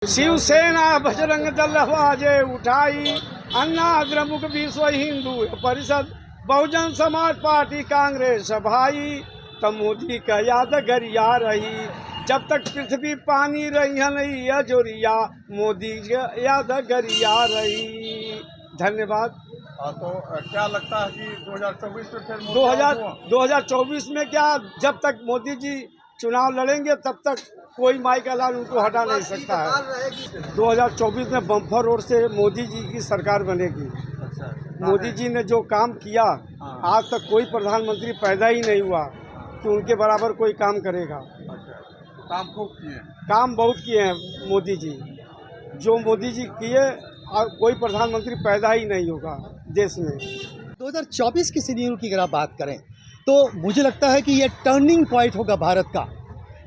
शिवसेना बजरंग दल आवाजे उठाई, अन्ना द्रमुक विश्व हिंदू परिषद बहुजन समाज पार्टी कांग्रेस भाई। तब मोदी का याद गरिया रही, जब तक पृथ्वी पानी रही नहीं अजोरिया, मोदी का याद गरिया रही। धन्यवाद। तो क्या लगता है कि 2024 में फिर 2024 में क्या, जब तक मोदी जी चुनाव लड़ेंगे तब तक कोई माई का लाल उनको हटा नहीं सकता है। 2024 में बम्पर रोड से मोदी जी की सरकार बनेगी। मोदी जी ने जो काम किया, आज तक कोई प्रधानमंत्री पैदा ही नहीं हुआ कि उनके बराबर कोई काम करेगा। काम खूब किए, काम बहुत किए हैं मोदी जी। जो मोदी जी किए, और कोई प्रधानमंत्री पैदा ही नहीं होगा देश में। 2024 की सीनियर की अगर आप बात करें तो मुझे लगता है कि ये टर्निंग पॉइंट होगा भारत का,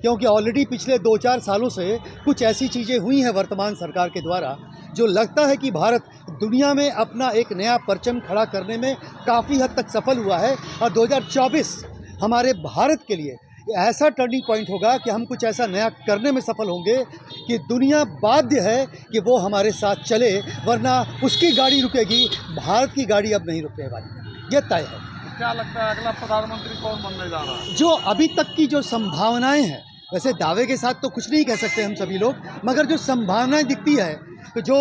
क्योंकि ऑलरेडी पिछले 2-4 सालों से कुछ ऐसी चीज़ें हुई हैं वर्तमान सरकार के द्वारा जो लगता है कि भारत दुनिया में अपना एक नया परचम खड़ा करने में काफ़ी हद तक सफल हुआ है। और 2024 हमारे भारत के लिए ऐसा टर्निंग पॉइंट होगा कि हम कुछ ऐसा नया करने में सफल होंगे कि दुनिया बाध्य है कि वो हमारे साथ चले, वरना उसकी गाड़ी रुकेगी, भारत की गाड़ी अब नहीं रुकने वाली, ये तय है। क्या लगता है अगला प्रधानमंत्री कौन बनने जा रहा है? जो अभी तक की जो संभावनाएं हैं, वैसे दावे के साथ तो कुछ नहीं कह सकते हम सभी लोग, मगर जो संभावनाएं दिखती है तो जो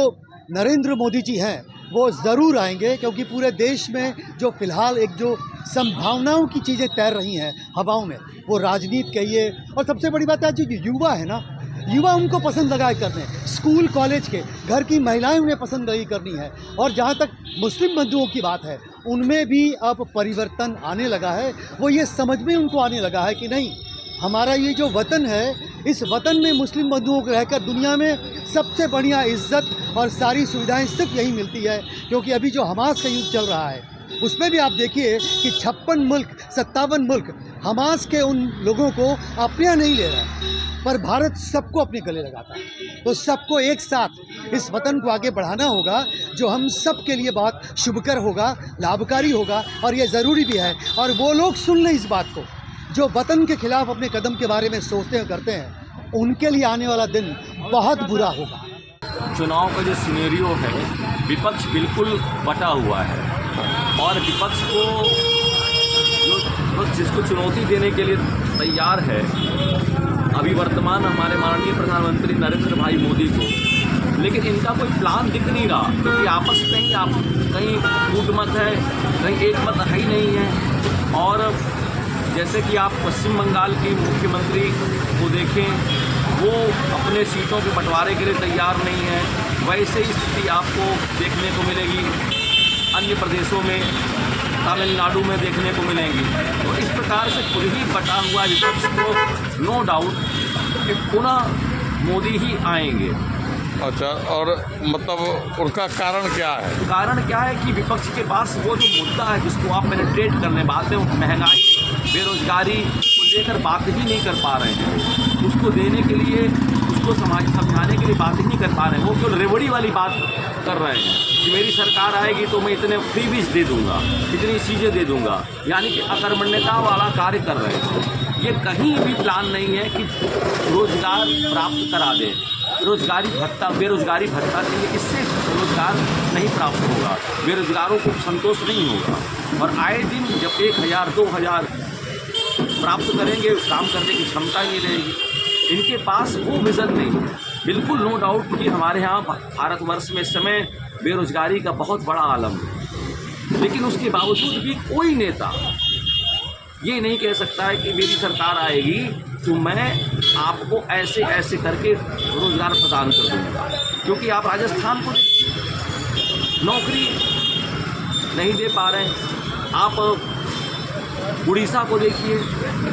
नरेंद्र मोदी जी हैं वो ज़रूर आएंगे, क्योंकि पूरे देश में जो फिलहाल एक जो संभावनाओं की चीज़ें तैर रही हैं हवाओं में, वो राजनीति कहिए, और सबसे बड़ी बात है जो युवा है ना, युवा उनको पसंद लगाए करने, स्कूल कॉलेज के घर की महिलाएं उन्हें पसंद लगी करनी है। और जहाँ तक मुस्लिम बंधुओं की बात है, उनमें भी अब परिवर्तन आने लगा है। वो ये समझ में उनको आने लगा है कि नहीं, हमारा ये जो वतन है, इस वतन में मुस्लिम बंधुओं को रहकर दुनिया में सबसे बढ़िया इज्जत और सारी सुविधाएं सिर्फ यही मिलती है। क्योंकि अभी जो हमास का युद्ध चल रहा है उसमें भी आप देखिए कि 56 मुल्क 57 मुल्क हमास के उन लोगों को अपने यहाँ नहीं ले रहा है, पर भारत सबको अपने गले लगाता है। तो सबको एक साथ इस वतन को आगे बढ़ाना होगा, जो हम सब के लिए बहुत शुभकर होगा, लाभकारी होगा, और ये ज़रूरी भी है। और वो लोग सुन लें इस बात को जो वतन के खिलाफ अपने कदम के बारे में सोचते हैं करते हैं, उनके लिए आने वाला दिन बहुत बुरा होगा। चुनाव का जो सिनेरियो है, विपक्ष बिल्कुल बटा हुआ है, और विपक्ष को जिसको चुनौती देने के लिए तैयार है अभी वर्तमान हमारे माननीय प्रधानमंत्री नरेंद्र भाई मोदी को, लेकिन इनका कोई प्लान दिख नहीं रहा, क्योंकि आपस में ही कहीं फूट मत है, कहीं एक मत है ही नहीं है। और जैसे कि आप पश्चिम बंगाल की मुख्यमंत्री को देखें, वो अपने सीटों के बंटवारे के लिए तैयार नहीं है, वैसे ही स्थिति आपको देखने को मिलेगी अन्य प्रदेशों में, तमिलनाडु में देखने को मिलेंगी। तो इस प्रकार से खुद ही बटा हुआ विपक्ष को नो डाउट कि पुनः मोदी ही आएंगे। अच्छा, और मतलब उनका कारण क्या है? कारण क्या है कि विपक्ष के पास वो जो मुद्दा है जिसको आप पेनिट्रेट करने बातें, महंगाई, बेरोजगारी को लेकर बात ही नहीं कर पा रहे हैं, उसको देने के लिए, उसको समझाने के लिए बात ही नहीं कर पा रहे हैं। वो केवल रेवड़ी वाली बात कर रहे हैं कि मेरी सरकार आएगी तो मैं इतने फ्रीबीज दे दूंगा, इतनी चीज़ें दे दूंगा, यानी कि अकर्मण्यता वाला कार्य कर रहे हैं। ये कहीं भी प्लान नहीं है कि रोजगार प्राप्त करा दें, रोजगारी भत्ता, बेरोजगारी भत्ता के लिए, इससे रोजगार नहीं प्राप्त होगा, बेरोजगारों को संतोष नहीं होगा। और आए दिन जब 1000-2000 प्राप्त करेंगे, काम करने की क्षमता ही नहीं रहेगी। इनके पास वो विज़न नहीं है। बिल्कुल नो डाउट कि हमारे यहाँ भारतवर्ष में इस समय बेरोजगारी का बहुत बड़ा आलम है, लेकिन उसके बावजूद भी कोई नेता ये नहीं कह सकता है कि मेरी सरकार आएगी तो मैं आपको ऐसे ऐसे करके रोज़गार प्रदान कर दूँगा। क्योंकि आप राजस्थान को नौकरी नहीं दे पा रहे हैं, आप उड़ीसा को देखिए,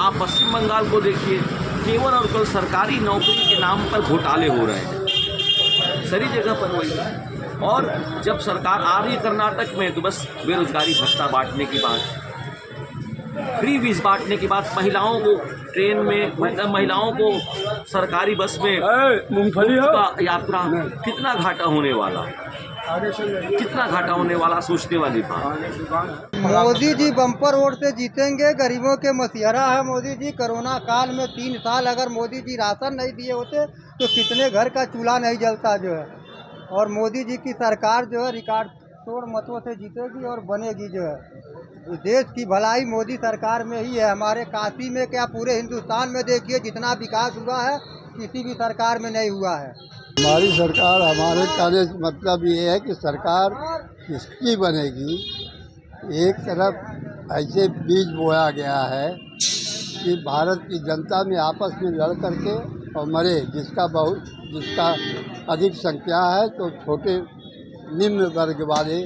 आप पश्चिम बंगाल को देखिए, केवल और केवल सरकारी नौकरी के नाम पर घोटाले हो रहे हैं सारी जगह पर वही। और जब सरकार आ रही है कर्नाटक में तो बस बेरोजगारी भत्ता बांटने की बात, फ्री वीज बांटने की बात, महिलाओं को ट्रेन में, मतलब महिलाओं को सरकारी बस में मूंगफली का यात्रा, कितना घाटा होने वाला। आगे चल जाइए। कितना घाटा होने वाला, सोचने वाली बात। मोदी जी बम्पर वोट से जीतेंगे, गरीबों के मसीहरा है मोदी जी। कोरोना काल में 3 साल अगर मोदी जी राशन नहीं दिए होते तो कितने घर का चूल्हा नहीं जलता जो है। और मोदी जी की सरकार जो है रिकॉर्ड तोड़ मतों से जीतेगी और बनेगी जो है। देश की भलाई मोदी सरकार में ही है। हमारे काशी में क्या पूरे हिंदुस्तान में देखिए जितना विकास हुआ है किसी भी सरकार में नहीं हुआ है। हमारी सरकार, हमारे कहने का मतलब ये है कि सरकार किसकी बनेगी। एक तरफ ऐसे बीज बोया गया है कि भारत की जनता में आपस में लड़ करके और मरे, जिसका अधिक संख्या है तो छोटे निम्न वर्ग वाले,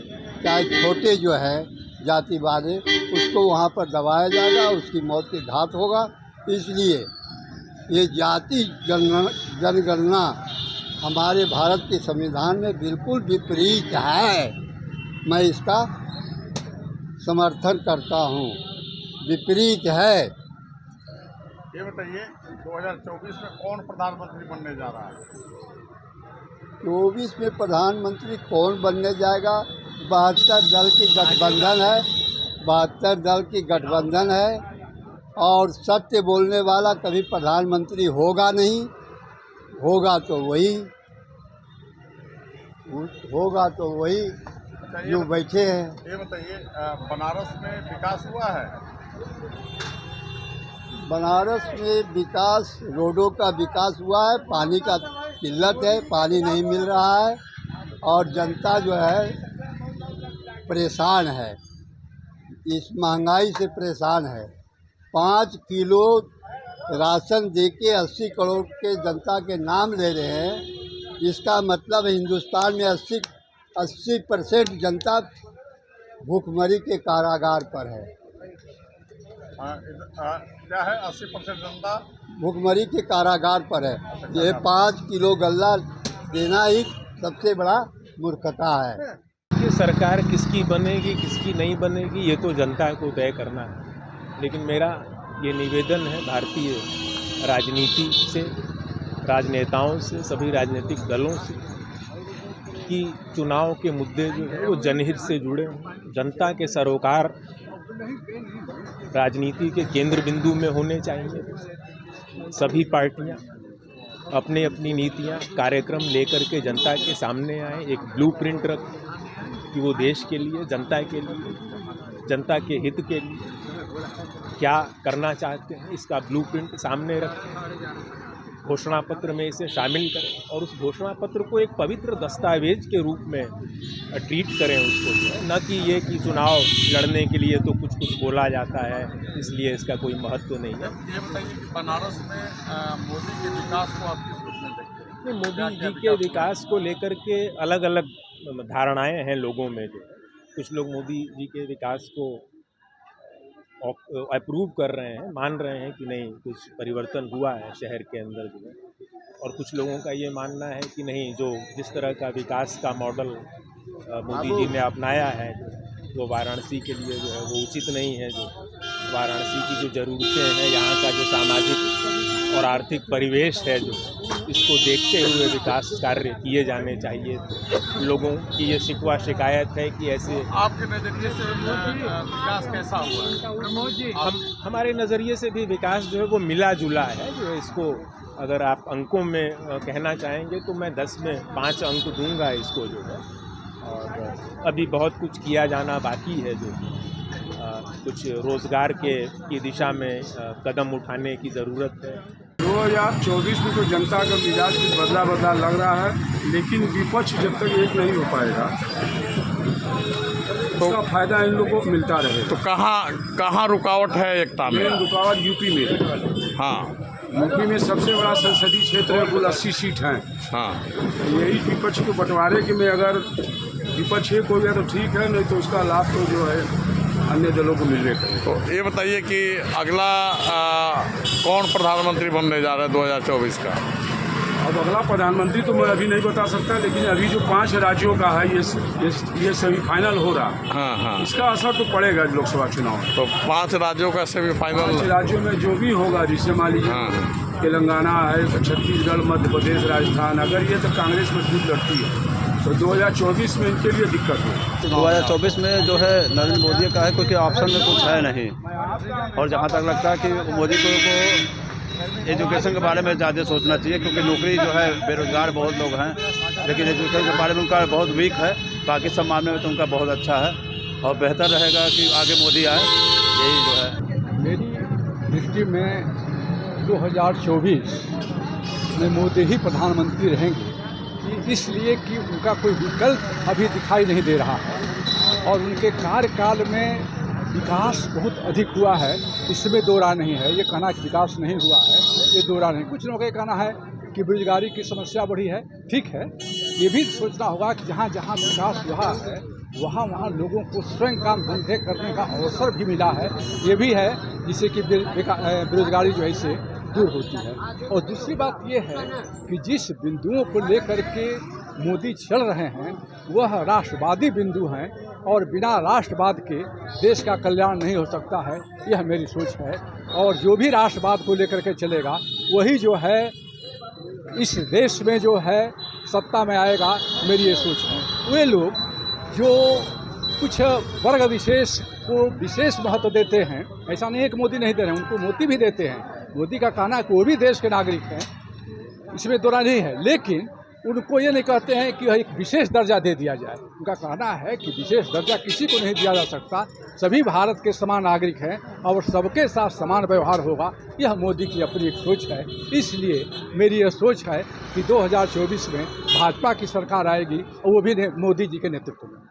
चाहे छोटे जो है जाति वाले, उसको वहाँ पर दबाया जाएगा, उसकी मौत के घाट होगा। इसलिए ये जाति जनगणना हमारे भारत के संविधान में बिल्कुल विपरीत है। मैं इसका समर्थन करता हूँ, विपरीत है। ये बताइए 2024 में कौन प्रधानमंत्री बनने जा रहा है? 24 में प्रधानमंत्री कौन बनने जाएगा? 72 दल की गठबंधन है, 72 दल की गठबंधन है और सत्य बोलने वाला कभी प्रधानमंत्री होगा नहीं। होगा तो वही जो बैठे हैं। ये बताइए बनारस में विकास हुआ है? बनारस में विकास, रोडों का विकास हुआ है, पानी का किल्लत है, पानी नहीं मिल रहा है और जनता जो है परेशान है, इस महंगाई से परेशान है। 5 किलो राशन देके 80 करोड़ के जनता के नाम ले रहे हैं। इसका मतलब हिंदुस्तान में 80% जनता भूखमरी के कारागार पर है। क्या है 80% जनता भूखमरी के कारागार पर है। ये 5 किलो गल्ला देना ही सबसे बड़ा मूर्खता है। ये सरकार किसकी बनेगी किसकी नहीं बनेगी ये तो जनता को तय करना है, लेकिन मेरा ये निवेदन है भारतीय राजनीति से, राजनेताओं से, सभी राजनीतिक दलों से कि चुनाव के मुद्दे जो है वो जनहित से जुड़े हों। जनता के सरोकार राजनीति के केंद्र बिंदु में होने चाहिए। सभी पार्टियां अपनी अपनी नीतियां, कार्यक्रम लेकर के जनता के सामने आए, एक ब्लूप्रिंट रखें कि वो देश के लिए, जनता के लिए, जनता के हित के लिए क्या करना चाहते हैं, इसका ब्लूप्रिंट सामने रखें, घोषणा पत्र में इसे शामिल करें और उस घोषणा पत्र को एक पवित्र दस्तावेज के रूप में ट्रीट करें उसको, न कि ये कि चुनाव लड़ने के लिए तो कुछ कुछ बोला जाता है इसलिए इसका कोई महत्व नहीं है। ये बताइए कि बनारस में मोदी के विकास को आप किस रूप में देखते हैं? मोदी जी के विकास को लेकर के अलग अलग धारणाएं हैं लोगों में। जो कुछ लोग मोदी जी के विकास को अप्रूव कर रहे हैं, मान रहे हैं कि नहीं कुछ परिवर्तन हुआ है शहर के अंदर जो है, और कुछ लोगों का ये मानना है कि नहीं, जो जिस तरह का विकास का मॉडल मोदी जी ने अपनाया है वो वाराणसी के लिए जो है वो उचित नहीं है। जो वाराणसी की जो ज़रूरतें हैं, यहाँ का जो सामाजिक और आर्थिक परिवेश है, जो इसको देखते हुए विकास कार्य किए जाने चाहिए। लोगों की ये शिकवा शिकायत है कि ऐसे आपके नज़रिए से विकास कैसा हुआ है? हमारे नज़रिए से भी विकास जो है वो मिला जुला है। जो है इसको अगर आप अंकों में कहना चाहेंगे तो मैं 10 में 5 अंक दूंगा इसको जो है। और अभी बहुत कुछ किया जाना बाकी है, जो कुछ रोज़गार की दिशा में कदम उठाने की ज़रूरत है। 2024 में तो जनता का मिजाज कुछ बदला लग रहा है, लेकिन विपक्ष जब तक एक नहीं हो पाएगा तो उसका फायदा इन लोगों को मिलता रहे। तो कहाँ रुकावट है एकता में? मेन रुकावट यूपी में। हाँ, यूपी में सबसे बड़ा संसदीय क्षेत्र है, कुल 80 सीट हैं। हाँ, यही विपक्ष को बंटवारे के में अगर विपक्ष एक हो गया तो ठीक है, नहीं तो उसका लाभ तो जो है अन्य दलों को मिलने का। तो ये बताइए कि अगला कौन प्रधानमंत्री बनने जा रहा है 2024 का? अब अगला प्रधानमंत्री तो मैं अभी नहीं बता सकता, लेकिन अभी जो 5 राज्यों का है ये सेमीफाइनल हो रहा। हाँ हाँ, इसका असर तो पड़ेगा लोकसभा चुनाव में। तो 5 राज्यों का सेमीफाइनल 5 राज्यों में जो भी होगा, जिससे मान लीजिए हाँ। तेलंगाना है, छत्तीसगढ़, मध्य प्रदेश, राजस्थान, अगर ये तो कांग्रेस मजबूत लड़ती है तो 2024 में इनके लिए दिक्कत हो। 2024 में जो है नरेंद्र मोदी का है, क्योंकि ऑप्शन में कुछ है नहीं। और जहाँ तक लगता है कि मोदी को एजुकेशन के बारे में ज़्यादा सोचना चाहिए, क्योंकि नौकरी जो है बेरोजगार बहुत लोग हैं, लेकिन एजुकेशन के बारे में उनका बहुत वीक है। बाकी सब मामले में तो उनका बहुत अच्छा है और बेहतर रहेगा कि आगे मोदी आए, यही जो है। मेरी दृष्टि में 2024 में मोदी ही प्रधानमंत्री रहेंगे, इसलिए कि उनका कोई विकल्प अभी दिखाई नहीं दे रहा है और उनके कार्यकाल में विकास बहुत अधिक हुआ है, इसमें दो राय नहीं है। ये कहना कि विकास नहीं हुआ है, ये दो राय नहीं। कुछ लोगों का कहना है कि बेरोजगारी की समस्या बढ़ी है, ठीक है। ये भी सोचना होगा कि जहाँ जहाँ विकास हुआ है वहाँ वहाँ लोगों को स्वयं काम धंधे करने का अवसर भी मिला है, ये भी है, जिससे कि बेरोजगारी जो है इससे दूर होती है। और दूसरी बात ये है कि जिस बिंदुओं को लेकर के मोदी चल रहे हैं वह राष्ट्रवादी बिंदु हैं और बिना राष्ट्रवाद के देश का कल्याण नहीं हो सकता है, यह मेरी सोच है। और जो भी राष्ट्रवाद को लेकर के चलेगा वही जो है इस देश में जो है सत्ता में आएगा, मेरी ये सोच है। वे लोग जो कुछ वर्ग विशेष को विशेष महत्व देते हैं, ऐसा नहीं है कि मोदी नहीं दे रहे हैं, उनको मोदी भी देते हैं। मोदी का कहना है कि वो भी देश के नागरिक हैं, इसमें दो राय नहीं है, लेकिन उनको ये नहीं कहते हैं कि एक विशेष दर्जा दे दिया जाए। उनका कहना है कि विशेष दर्जा किसी को नहीं दिया जा सकता, सभी भारत के समान नागरिक हैं और सबके साथ समान व्यवहार होगा। यह मोदी की अपनी एक सोच है। इसलिए मेरी यह सोच है कि 2024 में भाजपा की सरकार आएगी और वो भी मोदी जी के नेतृत्व में।